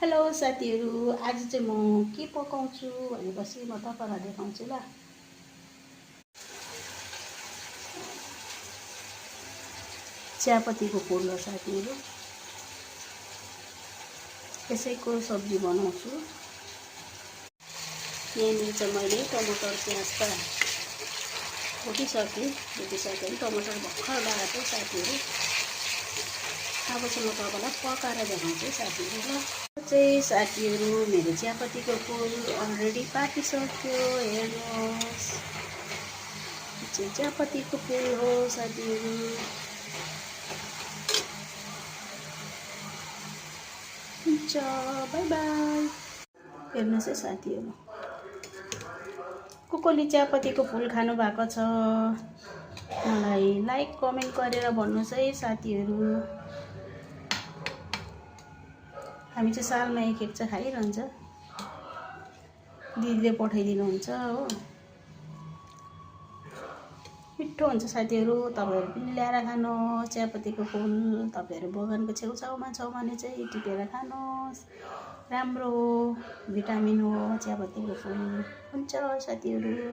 Hello साथीहरू, आज चाहिँ म के पकाउँछु भनेपछि म तपाईँलाई देखाउँछु ल। चियापत्तीको फुल हो साथीहरू, यसैको सब्जी बनाउँछु। यहाँनिर चाहिँ मैले टमाटर प्याज त फुटिसकेँ टमाटर भर्खर लगाएको साथीहरू। अब चाहिँ म तपाईँलाई पकाएर देखाउँछु साथीहरू ल। चाहिँ साथीहरू मेरो चियापत्तीको फुल अलरेडी पाकिसक्यो, हेर्नुहोस्। चाहिँ चियापत्तीको फुल हो साथीहरू। हुन्छ, बाई बाई। हेर्नुहोस् है साथीहरू, कसले चियापत्तीको फुल खानु भएको छ मलाई लाइक कमेन्ट गरेर भन्नुहोस् है साथीहरू। हामी चाहिँ सालमा एकखेप चाहिँ खाइरहन्छ, दिदीले पठाइदिनुहुन्छ हो। मिठो हुन्छ साथीहरू, तपाईँहरू पनि ल्याएर खानुहोस्। चियापत्तीको फुल तपाईँहरू बगानको छेउछाउमा छ भने चाहिँ टिपेर खानुहोस्, राम्रो हो, भिटामिन हो चियापत्तीको फुल। हुन्छ साथीहरू।